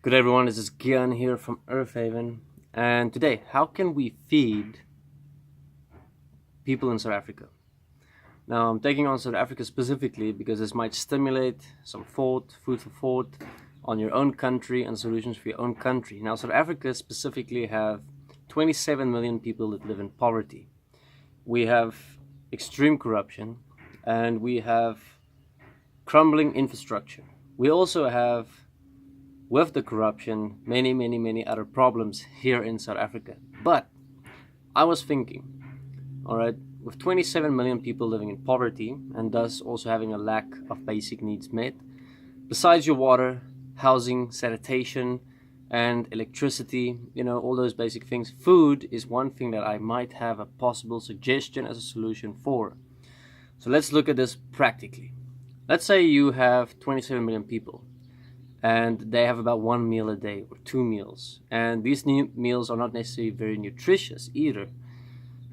Good everyone, this is Gian here from Earthhaven, and today, how can we feed people in South Africa? Now, I'm taking on South Africa specifically because this might stimulate some thought, food for thought on your own country and solutions for your own country. Now, South Africa specifically have 27 million people that live in poverty. We have extreme corruption and we have crumbling infrastructure. We also have, with the corruption, many other problems here in South Africa. But I was thinking, alright, with 27 million people living in poverty and thus also having a lack of basic needs met, besides your water, housing, sanitation, and electricity, all those basic things, food is one thing that I might have a possible suggestion as a solution for. So let's look at this practically. Let's say you have 27 million people and they have about one meal a day or two meals, and these new meals are not necessarily very nutritious either,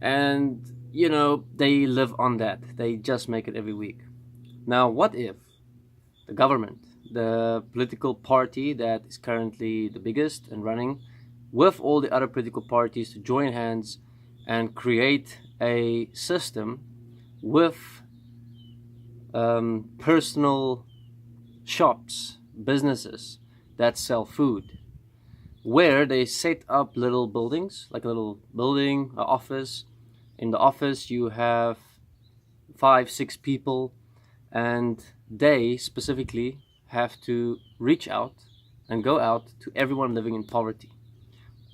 and they live on that. They just make it every week. Now what if the government, the political party that is currently the biggest and running, with all the other political parties, to join hands and create a system with personal shops, businesses that sell food, where they set up little buildings, like a little building, an office. In the office you have 5-6 people, and they specifically have to reach out and go out to everyone living in poverty.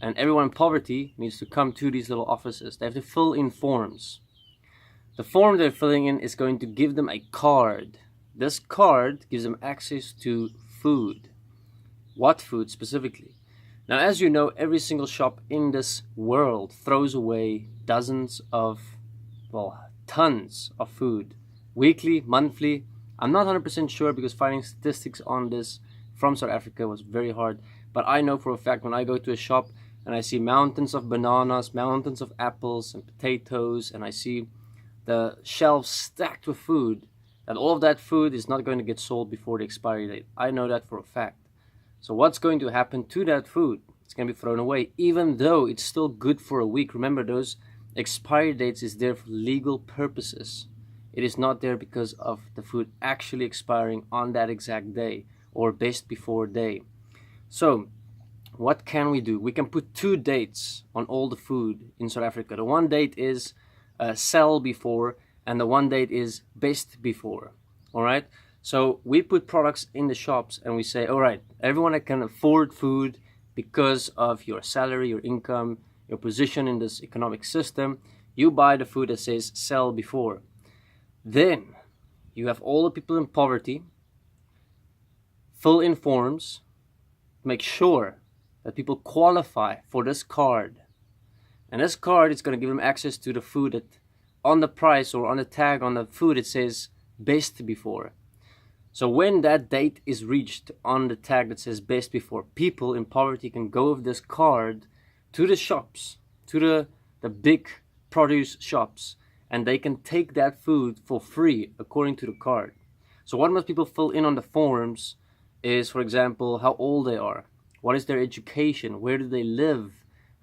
And everyone in poverty needs to come to these little offices. They have to fill in forms. The form they're filling in is going to give them a card. This card gives them access to food. What food specifically? Now, as you know, every single shop in this world throws away tons of food. Weekly, monthly. I'm not 100% sure because finding statistics on this from South Africa was very hard. But I know for a fact when I go to a shop and I see mountains of bananas, mountains of apples and potatoes, and I see the shelves stacked with food, that all of that food is not going to get sold before the expiry date. I know that for a fact. So what's going to happen to that food? It's going to be thrown away, even though it's still good for a week. Remember, those expiry dates is there for legal purposes. It is not there because of the food actually expiring on that exact day or best before day. So what can we do? We can put 2 dates on all the food in South Africa. The one date is sell before, and the one date is best before. All right, so we put products in the shops and we say, all right, everyone that can afford food because of your salary, your income, your position in this economic system, you buy the food that says sell before. Then you have all the people in poverty fill in forms, make sure that people qualify for this card, and this card is going to give them access to the food that on the price or on the tag on the food it says best before. So when that date is reached on the tag that says best before, people in poverty can go with this card to the shops, to the big produce shops, and they can take that food for free according to the card. So what must people fill in on the forms is, for example, how old they are, what is their education, where do they live,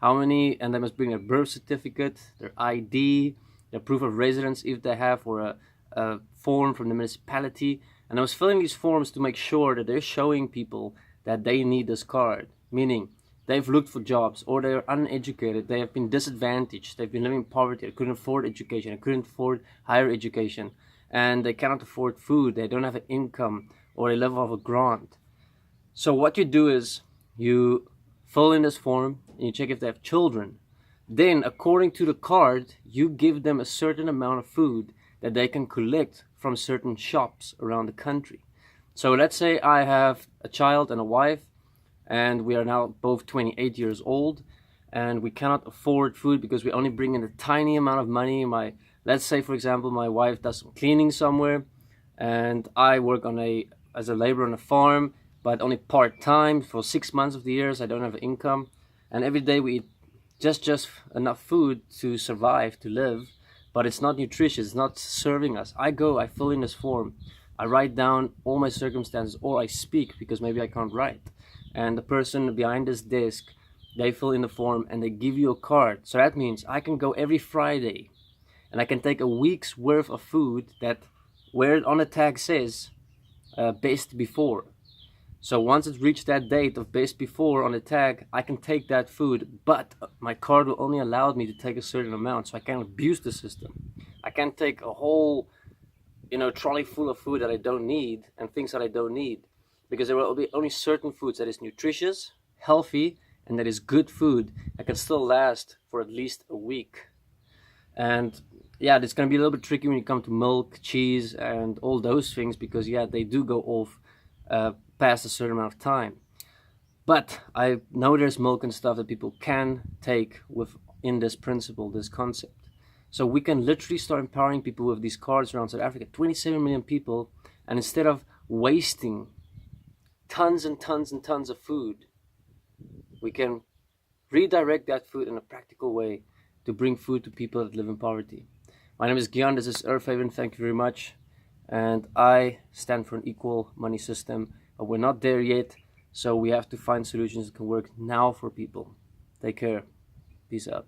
how many, and they must bring a birth certificate, their ID, their proof of residence if they have, or a form from the municipality. And I was filling these forms to make sure that they're showing people that they need this card, meaning they've looked for jobs, or they're uneducated, they have been disadvantaged, they've been living in poverty, they couldn't afford education, they couldn't afford higher education, and they cannot afford food, they don't have an income, or they live off a grant. So what you do is you fill in this form and you check if they have children. Then, according to the card, you give them a certain amount of food that they can collect from certain shops around the country. So let's say I have a child and a wife, and we are now both 28 years old, and we cannot afford food because we only bring in a tiny amount of money. Let's say, for example, my wife does some cleaning somewhere, and I work as a laborer on a farm, but only part-time for 6 months of the year, so I don't have income. And every day we eat just enough food to survive, to live, but it's not nutritious, it's not serving us. I fill in this form, I write down all my circumstances, or I speak because maybe I can't write. and the person behind this desk, they fill in the form and they give you a card. So that means I can go every Friday and I can take a week's worth of food that where it on the tag says best before. So once it's reached that date of best before on the tag, I can take that food, but my card will only allow me to take a certain amount, so I can't abuse the system. I can't take a whole, trolley full of food that I don't need and things that I don't need, because there will be only certain foods that is nutritious, healthy, and that is good food that can still last for at least a week. And yeah, it's going to be a little bit tricky when you come to milk, cheese, and all those things, because yeah, they do go off past a certain amount of time. But I know there's milk and stuff that people can take within this principle, this concept. So we can literally start empowering people with these cards around South Africa, 27 million people, and instead of wasting tons and tons and tons of food, we can redirect that food in a practical way to bring food to people that live in poverty. My name is Gian, this is Earth Haven, thank you very much. And I stand for an equal money system, but we're not there yet, so we have to find solutions that can work now for people. Take care. Peace out.